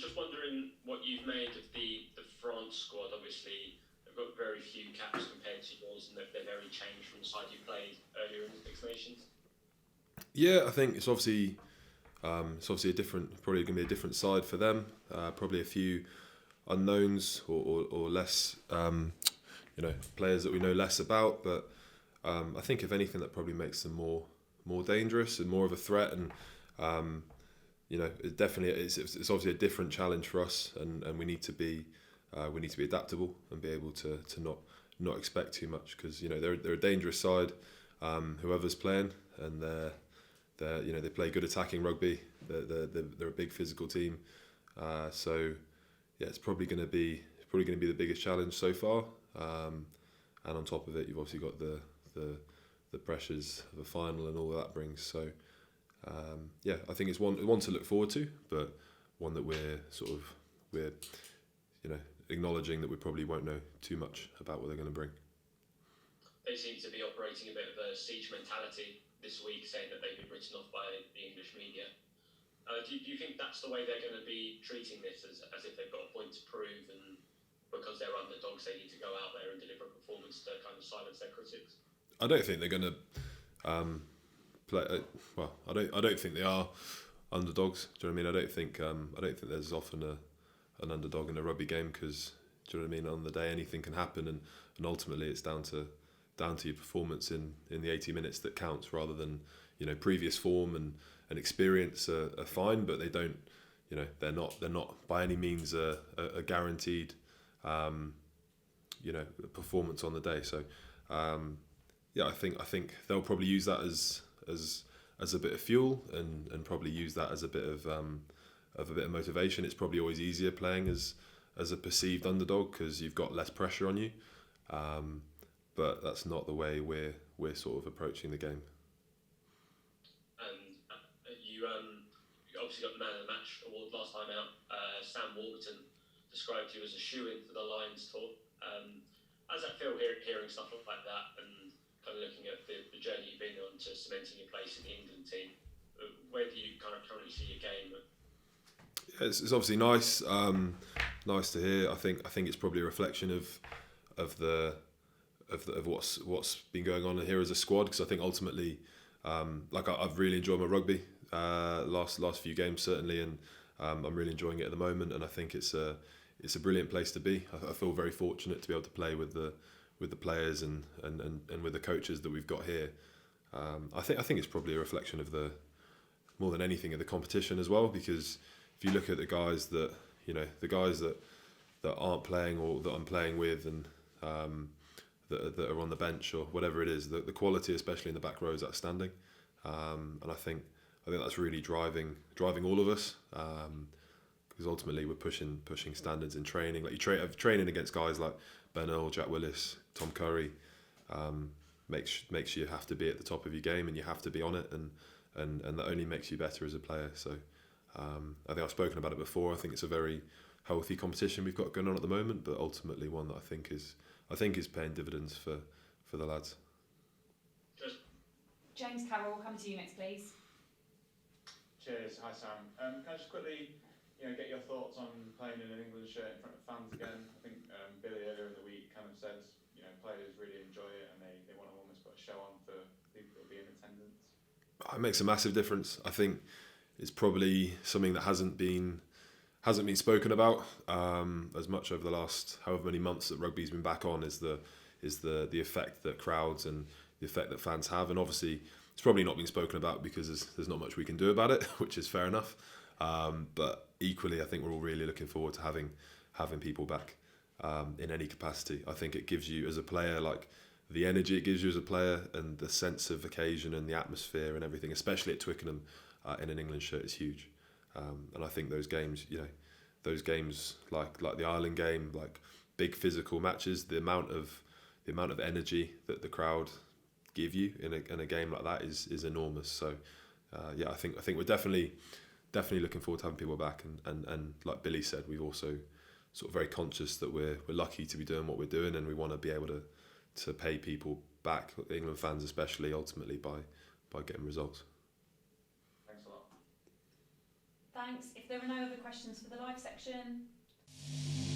Just wondering what you've made of the France squad. Obviously, they've got very few caps compared to yours, and they're very changed from the side you played earlier in the Six Nations. Yeah, I think it's obviously a different, probably going to be a different side for them. Probably a few unknowns or less, players that we know less about. But I think if anything, that probably makes them more dangerous and more of a threat. And it definitely it's obviously a different challenge for us, and we need to be adaptable and be able to not expect too much, because they're a dangerous side, whoever's playing, and they play good attacking rugby. They're a big physical team, so yeah, it's probably going to be the biggest challenge so far. And on top of it, you've obviously got the pressures of a final and all that brings. So I think it's one to look forward to, but one that we're acknowledging that we probably won't know too much about what they're going to bring. They seem to be operating a bit of a siege mentality this week, saying that they've been written off by the English media. Do you think that's the way they're going to be treating this, as if they've got a point to prove, and because they're underdogs, they need to go out there and deliver a performance to kind of silence their critics? I don't think they're going to play. I don't think they are underdogs. Do you know what I mean? I don't think there's often an underdog in a rugby game, because do you know what I mean? On the day, anything can happen, and ultimately it's down to your performance in the 80 minutes that counts, rather than previous form and experience are fine, but they don't. They're not by any means a guaranteed performance on the day. So I think they'll probably use that as a bit of fuel, and probably use that as a bit of motivation. It's probably always easier playing as a perceived underdog, because you've got less pressure on you. But that's not the way we're sort of approaching the game. And you obviously got the Man of the Match award last time out. Sam Warburton described you as a shoe-in for the Lions tour. How does that feel, hearing stuff like that, and kind of looking at the journey you've been on to cementing your place in the England team? Where do you kind of currently see your game? It's obviously nice to hear. I think it's probably a reflection of what's been going on here as a squad, because I think ultimately, I've really enjoyed my rugby last few games certainly, and I'm really enjoying it at the moment, and I think it's a brilliant place to be. I feel very fortunate to be able to play with the players and with the coaches that we've got here. I think it's probably a reflection of more than anything of the competition as well, because if you look at the guys that aren't playing, or that I'm playing with, and that are on the bench or whatever it is, the quality, especially in the back row, is outstanding, and I think that's really driving all of us, because ultimately we're pushing standards in training. Like training against guys like Ben Earl, Jack Willis, Tom Curry, makes you have to be at the top of your game, and you have to be on it, and that only makes you better as a player. So I think I've spoken about it before. I think it's a very healthy competition we've got going on at the moment, but ultimately one that I think is paying dividends for the lads. James Carroll, come to you next, please. Cheers. Hi, Sam. Can I just quickly, get your thoughts on playing in an England shirt in front of fans again? I think Billy earlier in the week kind of said, players really enjoy it, and they want to almost put a show on for people that will be in attendance. It makes a massive difference. I think it's probably something that hasn't been spoken about as much over the last however many months that rugby's been back on, is the effect that crowds and the effect that fans have. And obviously it's probably not been spoken about because there's not much we can do about it, which is fair enough, but equally I think we're all really looking forward to having people back in any capacity. I think it gives you as a player, like the energy it gives you as a player, and the sense of occasion and the atmosphere and everything, especially at Twickenham in an England shirt, is huge. And I think those games, like the Ireland game, like big physical matches, the amount of energy that the crowd give you in a game like that is enormous. So I think we're definitely looking forward to having people back, and like Billy said, we've also sort of very conscious that we're lucky to be doing what we're doing, and we want to be able to pay people back, England fans especially, ultimately by getting results. Thanks a lot. Thanks. If there are no other questions for the live section.